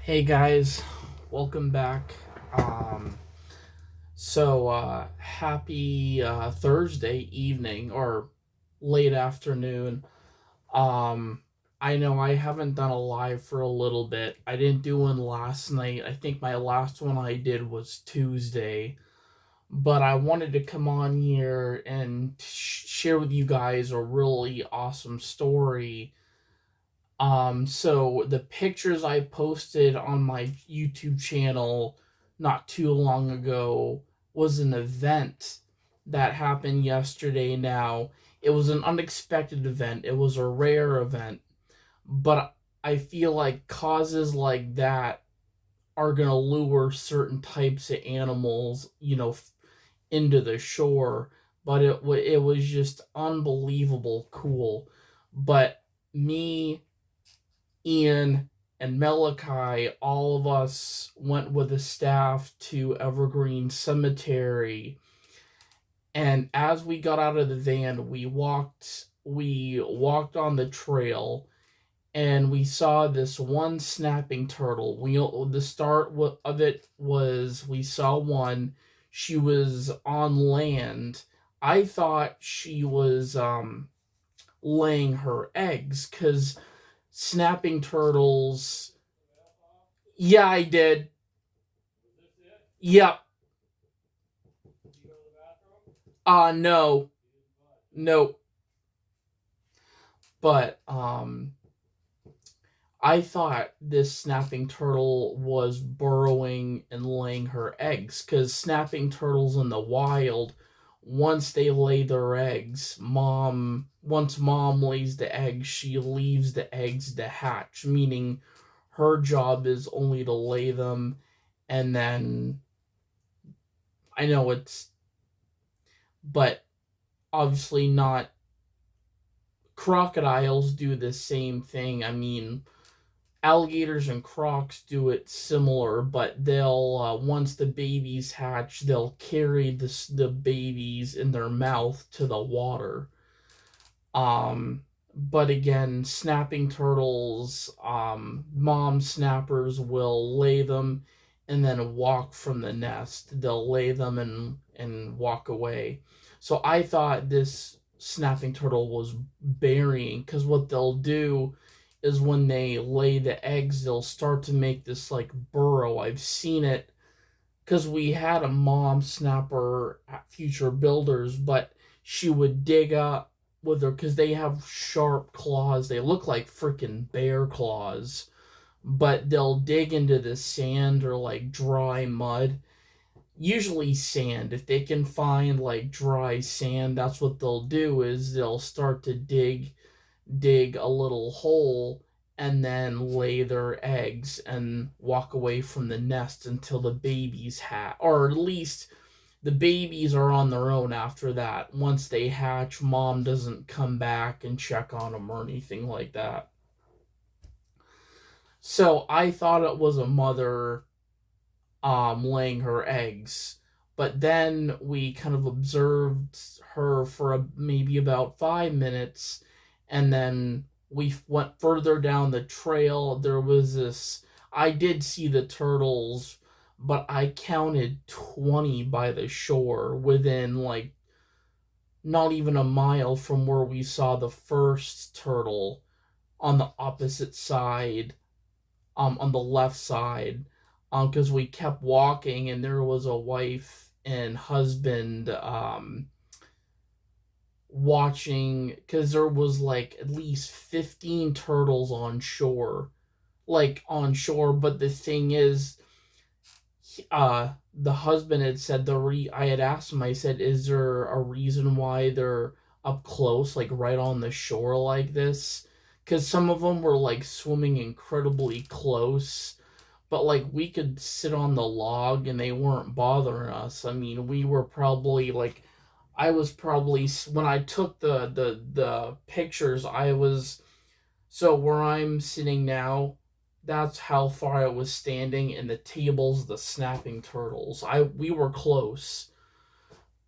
Hey guys, welcome back. Happy Thursday evening or late afternoon. Um, I know I haven't done a live for a little bit. I didn't do one last night. I think my last one I did was Tuesday, but I wanted to come on here and share with you guys a really awesome story. So the pictures I posted on my YouTube channel not too long ago was an event that happened yesterday now. It was an unexpected event. It was a rare event, but I feel like causes like that are going to lure certain types of animals, into the shore, but it was just unbelievable cool. But me, Ian, and Malachi, all of us went with the staff to Evergreen Cemetery. And as we got out of the van, we walked on the trail and we saw this one snapping turtle. The start of it was we saw one. She was on land. I thought she was laying her eggs because snapping turtles. Yeah, I did. Yep. No. No. But I thought this snapping turtle was burrowing and laying her eggs cuz snapping turtles in the wild, once they lay their eggs, once mom lays the eggs, she leaves the eggs to hatch, meaning her job is only to lay them. And then I know it's, but obviously not. Crocodiles do the same thing. I mean, alligators and crocs do it similar, but they'll once the babies hatch, they'll carry the babies in their mouth to the water. But again, snapping turtles, mom snappers will lay them and then walk from the nest. They'll lay them and walk away. So I thought this snapping turtle was burying, because what they'll do is when they lay the eggs, they'll start to make this like burrow. I've seen it because we had a mom snapper at Future Builders, but she would dig up with her because they have sharp claws. They look like freaking bear claws, but they'll dig into the sand or like dry mud. Usually sand. If they can find like dry sand, that's what they'll do is they'll start to dig a little hole and then lay their eggs and walk away from the nest until the babies hatch, or at least the babies are on their own after that. Once they hatch, mom doesn't come back and check on them or anything like that. So I thought it was a mother laying her eggs. But then we kind of observed her for maybe about 5 minutes, and then we went further down the trail. There was this. I did see the turtles, but I counted 20 by the shore within like not even a mile from where we saw the first turtle on the opposite side, on the left side, because we kept walking and there was a wife and husband watching, because there was like at least 15 turtles on shore, but the thing is, the husband had said I had asked him, I said, is there a reason why they're up close, like right on the shore like this? Because some of them were like swimming incredibly close, but like we could sit on the log and they weren't bothering us. I mean, we were probably like, I was probably, when I took the pictures, I was, so where I'm sitting now, that's how far I was standing, and the tables, the snapping turtles. We were close.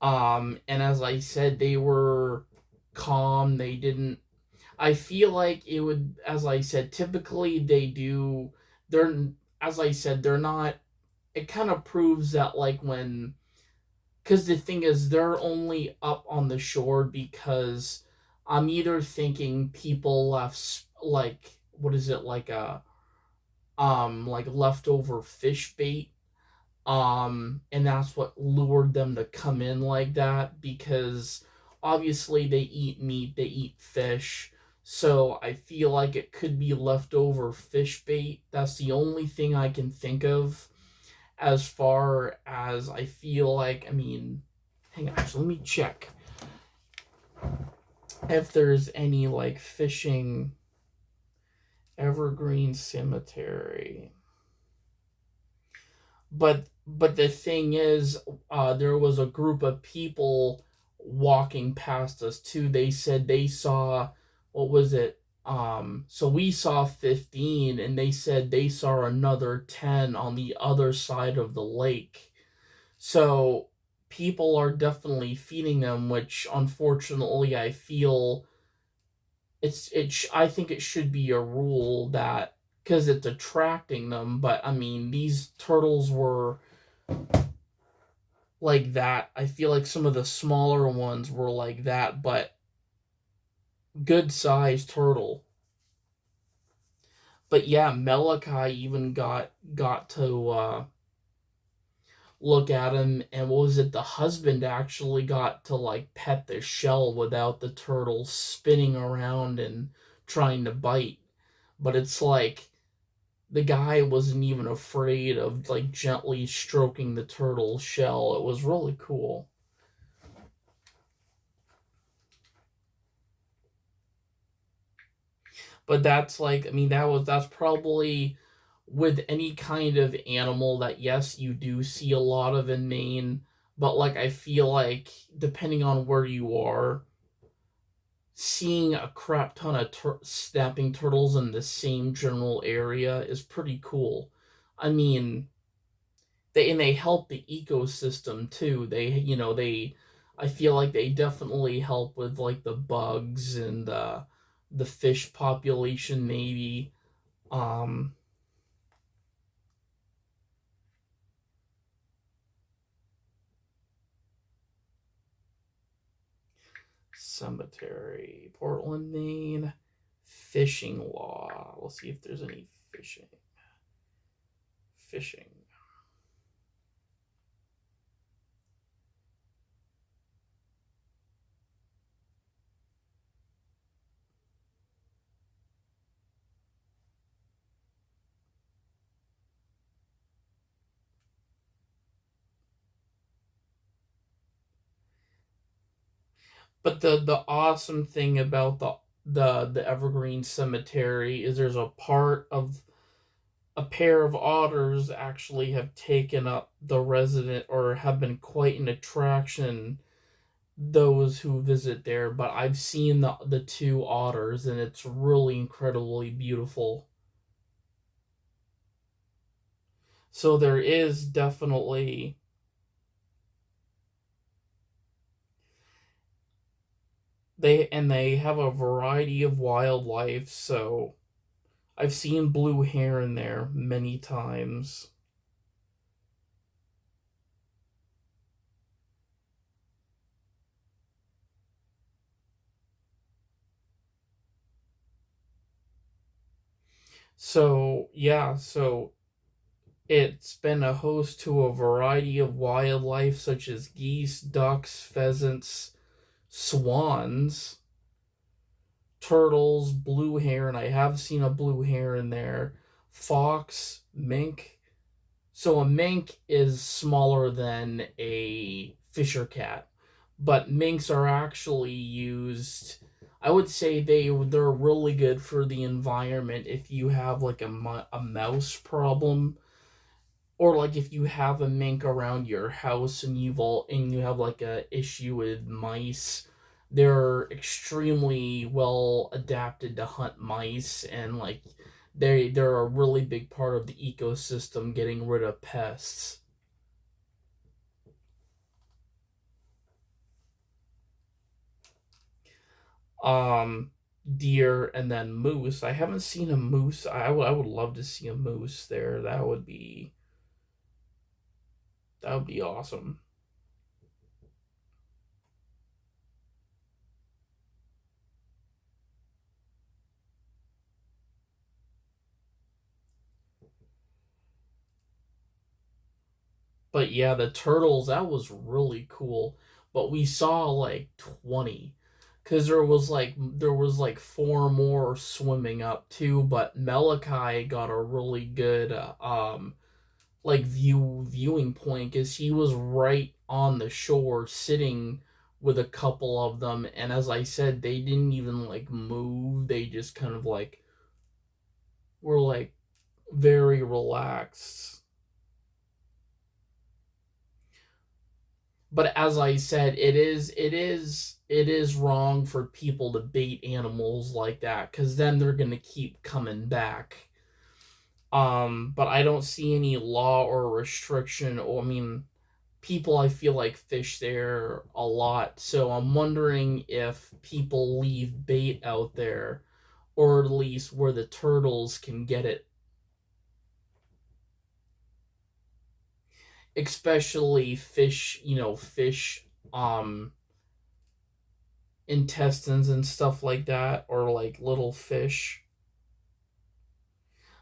And as I said, they were calm. They didn't. I feel like it would, as I said, typically they do. They're. as I said, they're not. It kind of proves that like when, because the thing is, they're only up on the shore because I'm either thinking people left like what is it like leftover fish bait, and that's what lured them to come in like that because obviously they eat meat, they eat fish. So I feel like it could be leftover fish bait. That's the only thing I can think of as far as I feel like. I mean, hang on, so let me check if there's any like fishing evergreen cemetery. But the thing is, there was a group of people walking past us too. They said they saw, what was it? So we saw 15, and they said they saw another 10 on the other side of the lake. So people are definitely feeding them, which unfortunately I feel I think it should be a rule that, because it's attracting them. But I mean, these turtles were like that. I feel like some of the smaller ones were like that, but good sized turtle. But yeah, Malachi even got to look at him, and what was it? The husband actually got to like pet the shell without the turtle spinning around and trying to bite. But it's like the guy wasn't even afraid of like gently stroking the turtle's shell. It was really cool. But that's like, I mean, that's probably with any kind of animal that, yes, you do see a lot of in Maine. But like, I feel like depending on where you are, seeing a crap ton of snapping turtles in the same general area is pretty cool. I mean, they help the ecosystem too. I feel like they definitely help with like the bugs and the fish population maybe. Um, Cemetery, Portland, Maine, fishing law. Let's see if there's any fishing. Fishing. But the awesome thing about the Evergreen Cemetery is there's a pair of otters actually have taken up the resident, or have been quite an attraction, those who visit there. But I've seen the two otters, and it's really incredibly beautiful. So there is definitely, they have a variety of wildlife. So I've seen blue heron there many times. So yeah, so it's been a host to a variety of wildlife such as geese, ducks, pheasants, swans, turtles, blue heron. I have seen a blue heron there. Fox, mink. So a mink is smaller than a fisher cat, but minks are actually used. I would say they're really good for the environment if you have like a mouse problem, or like if you have a mink around your house and you have like a issue with mice. They're extremely well adapted to hunt mice, and like they're a really big part of the ecosystem getting rid of pests. um deer, and then moose. I haven't seen a moose. I would love to see a moose there. That would be awesome. But yeah, the turtles, that was really cool. But we saw like 20, cuz there was like four more swimming up too, but Malachi got a really good like viewing point, cuz he was right on the shore sitting with a couple of them, and as I said, they didn't even like move. They just kind of like were like very relaxed. But as I said, it is wrong for people to bait animals like that, because then they're gonna keep coming back. But I don't see any law or restriction. Or I mean, people I feel like fish there a lot, so I'm wondering if people leave bait out there, or at least where the turtles can get it, especially fish intestines and stuff like that, or like little fish.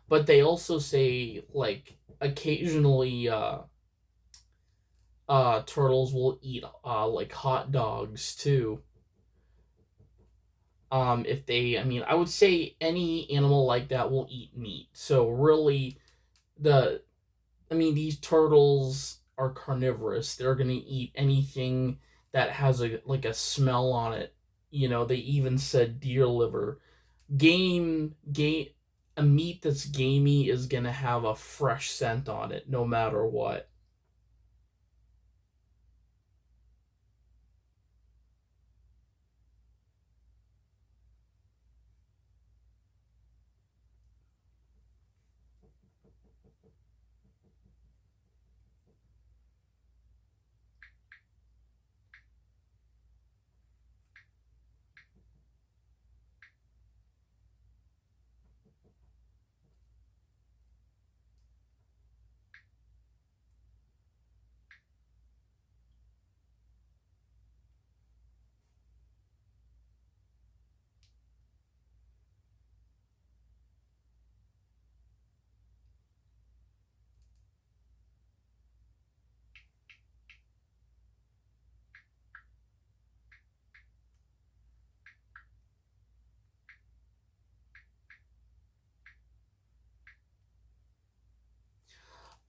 But they also say like occasionally turtles will eat like hot dogs too. If they I mean, I would say any animal like that will eat meat. So really, the I mean, these turtles are carnivorous. They're going to eat anything that has a smell on it. They even said deer liver. Game A meat that's gamey is going to have a fresh scent on it no matter what.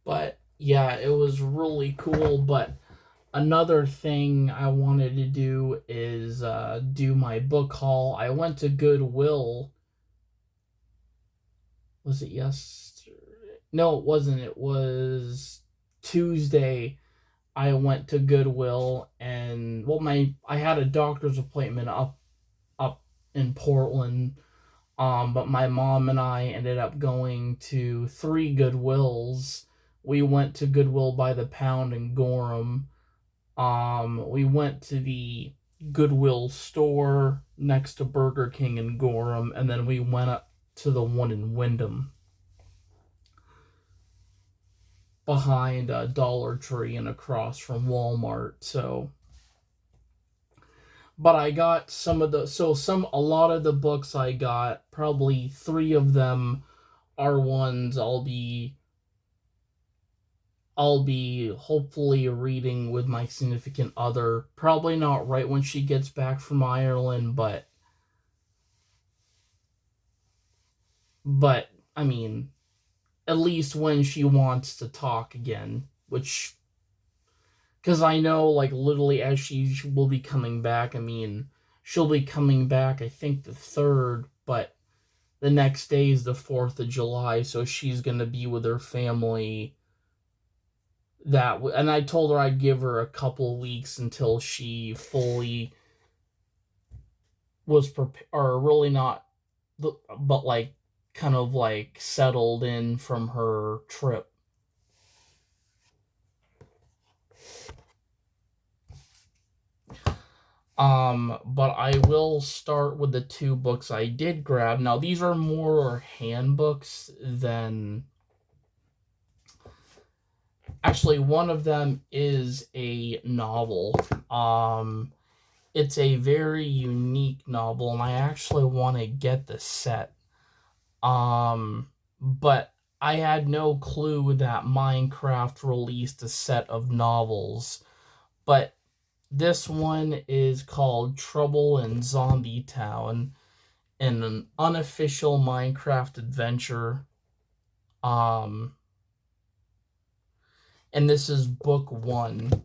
But yeah, it was really cool. But another thing I wanted to do is do my book haul. I went to Goodwill. Was it yesterday? No, it wasn't. It was Tuesday. I went to Goodwill, and well, my I had a doctor's appointment up in Portland. But my mom and I ended up going to three Goodwills. We went to Goodwill by the Pound in Gorham. We went to the Goodwill store next to Burger King in Gorham, and then we went up to the one in Wyndham behind a Dollar Tree and across from Walmart. So, but I got a lot of the books I got, probably three of them are ones I'll be hopefully reading with my significant other. Probably not right when she gets back from Ireland, but I mean, at least when she wants to talk again, which because I know like literally as she will be coming back. I mean, she'll be coming back I think the 3rd, but the next day is the 4th of July, so she's going to be with her family and I told her I'd give her a couple weeks until she fully was prepared, or really not, but like kind of like settled in from her trip. But I will start with the two books I did grab. Now, these are more handbooks than. Actually, one of them is a novel. Um, it's a very unique novel, and I actually want to get the set. But I had no clue that Minecraft released a set of novels. But this one is called Trouble in Zombie Town, and an unofficial Minecraft adventure. Um, and this is book one.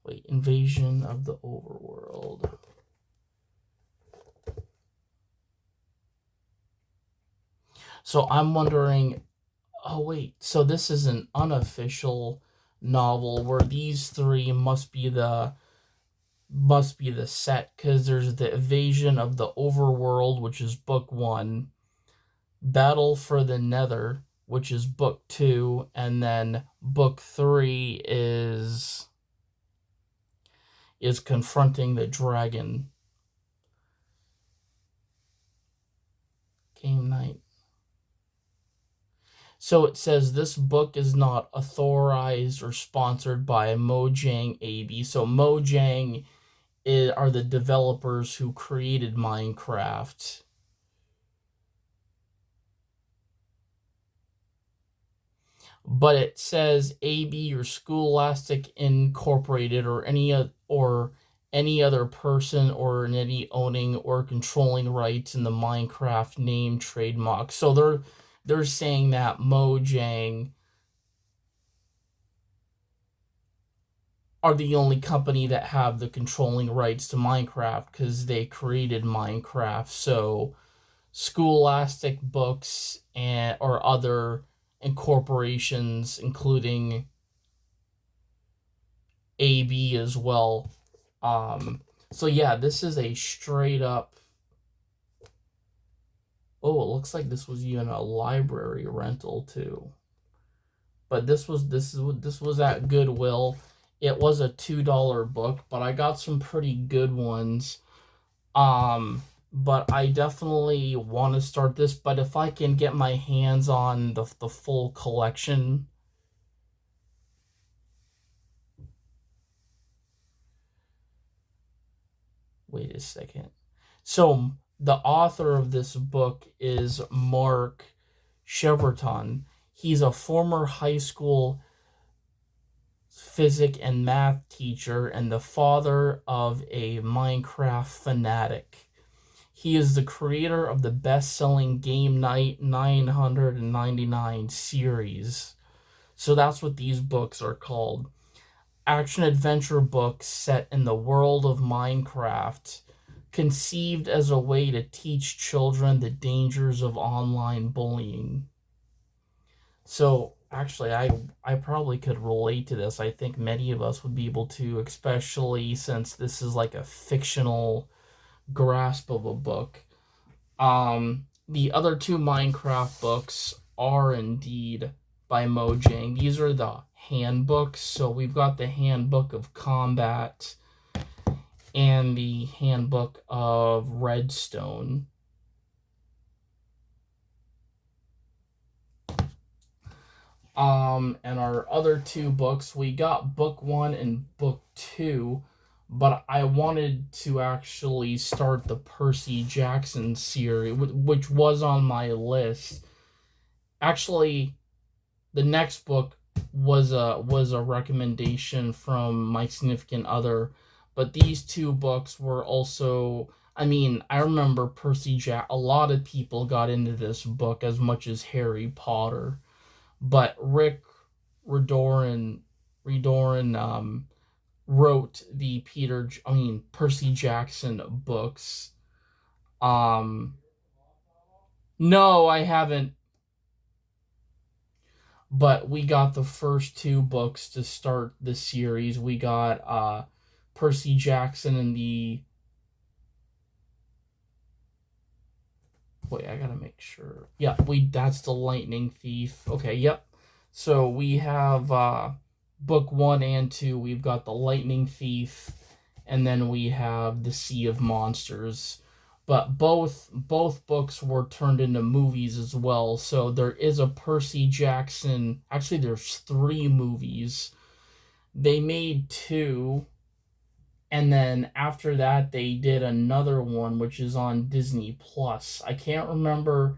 Wait, Invasion of the Overworld. So I'm wondering, oh wait, so this is an unofficial novel where these three must be the set, because there's the Invasion of the Overworld, which is book one, Battle for the Nether, which is book two, and then book three is Confronting the Dragon. Game night. So it says this book is not authorized or sponsored by Mojang AB. So Mojang are the developers who created Minecraft. But it says AB or Scholastic Incorporated or any other person or any owning or controlling rights in the Minecraft name trademark. So they're saying that Mojang are the only company that have the controlling rights to Minecraft because they created Minecraft. So Scholastic Books or other incorporations, including AB as well. So yeah, this is a straight up. Oh, it looks like this was even a library rental too. But this was at Goodwill. It was a $2 book, but I got some pretty good ones. But I definitely want to start this. But if I can get my hands on the full collection. Wait a second. So the author of this book is Mark Cheverton. He's a former high school physics and math teacher and the father of a Minecraft fanatic. He is the creator of the best-selling Game Night 999 series. So that's what these books are called. Action-adventure books set in the world of Minecraft, conceived as a way to teach children the dangers of online bullying. So actually, I probably could relate to this. I think many of us would be able to, especially since this is like a fictional grasp of a book. The other two Minecraft books are indeed by Mojang. These are the handbooks. So we've got the Handbook of Combat and the Handbook of Redstone. And our other two books, we got book one and book two, but I wanted to actually start the Percy Jackson series, which was on my list. Actually, the next book was a recommendation from my significant other, but these two books were also. I mean, I remember Percy Jack. A lot of people got into this book as much as Harry Potter, but Rick Riordan wrote the Percy Jackson books. Um, no, I haven't. But we got the first two books to start the series. We got Percy Jackson and the. Wait, I gotta make sure. Yeah, that's the Lightning Thief. Okay, yep. So we have book 1 and 2. We've got the Lightning Thief, and then we have the Sea of Monsters. But both books were turned into movies as well. So there is a Percy Jackson. Actually, there's 3 movies. They made 2, and then after that they did another one which is on Disney Plus. I can't remember.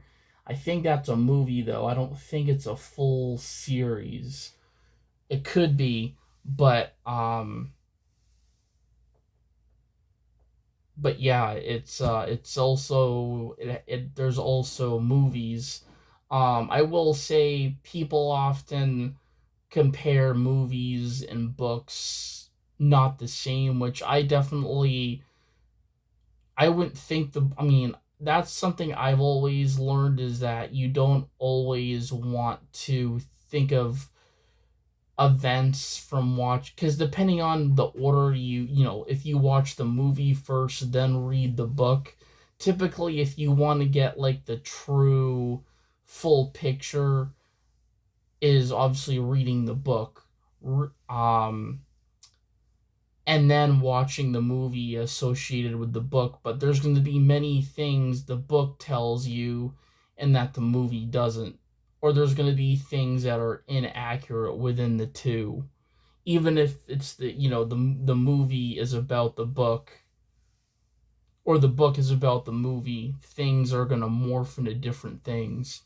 I think that's a movie though. I don't think it's a full series. It could be, but yeah, it's also there's also movies. I will say people often compare movies and books not the same, which I wouldn't think I mean, that's something I've always learned, is that you don't always want to think of events from watch, because depending on the order if you watch the movie first then read the book, typically if you want to get like the true full picture is obviously reading the book, um and then watching the movie associated with the book. But there's going to be many things the book tells you and that the movie doesn't, or there's going to be things that are inaccurate within the two, even if it's the movie is about the book or the book is about the movie. Things are going to morph into different things.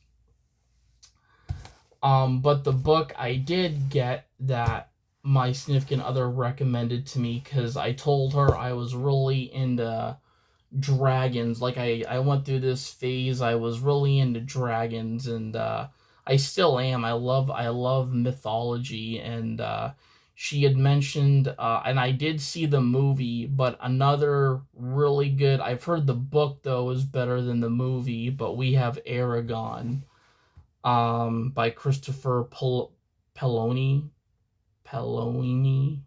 But the book I did get, that my significant other recommended to me, because I told her I was really into dragons. Like I went through this phase. I was really into dragons, and I still am. I love mythology, and she had mentioned, and I did see the movie, but another really good. I've heard the book though is better than the movie, but we have Aragon, by Christopher Pelloni. Pelloni.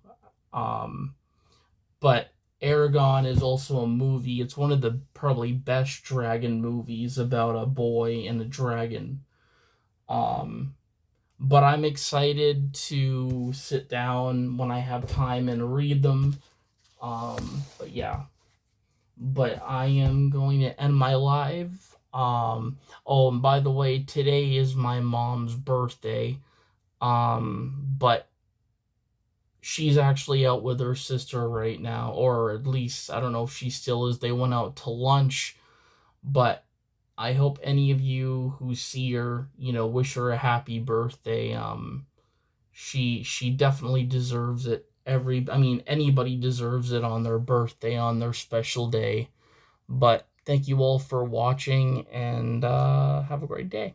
Um, but Aragon is also a movie. It's one of the probably best dragon movies about a boy and a dragon. Um, but I'm excited to sit down when I have time and read them. But yeah, but I am going to end my live. Oh, and by the way, today is my mom's birthday. But she's actually out with her sister right now, or at least I don't know if she still is. They went out to lunch, but I hope any of you who see her, wish her a happy birthday. She definitely deserves it. I mean, anybody deserves it on their birthday, on their special day. But thank you all for watching, and have a great day.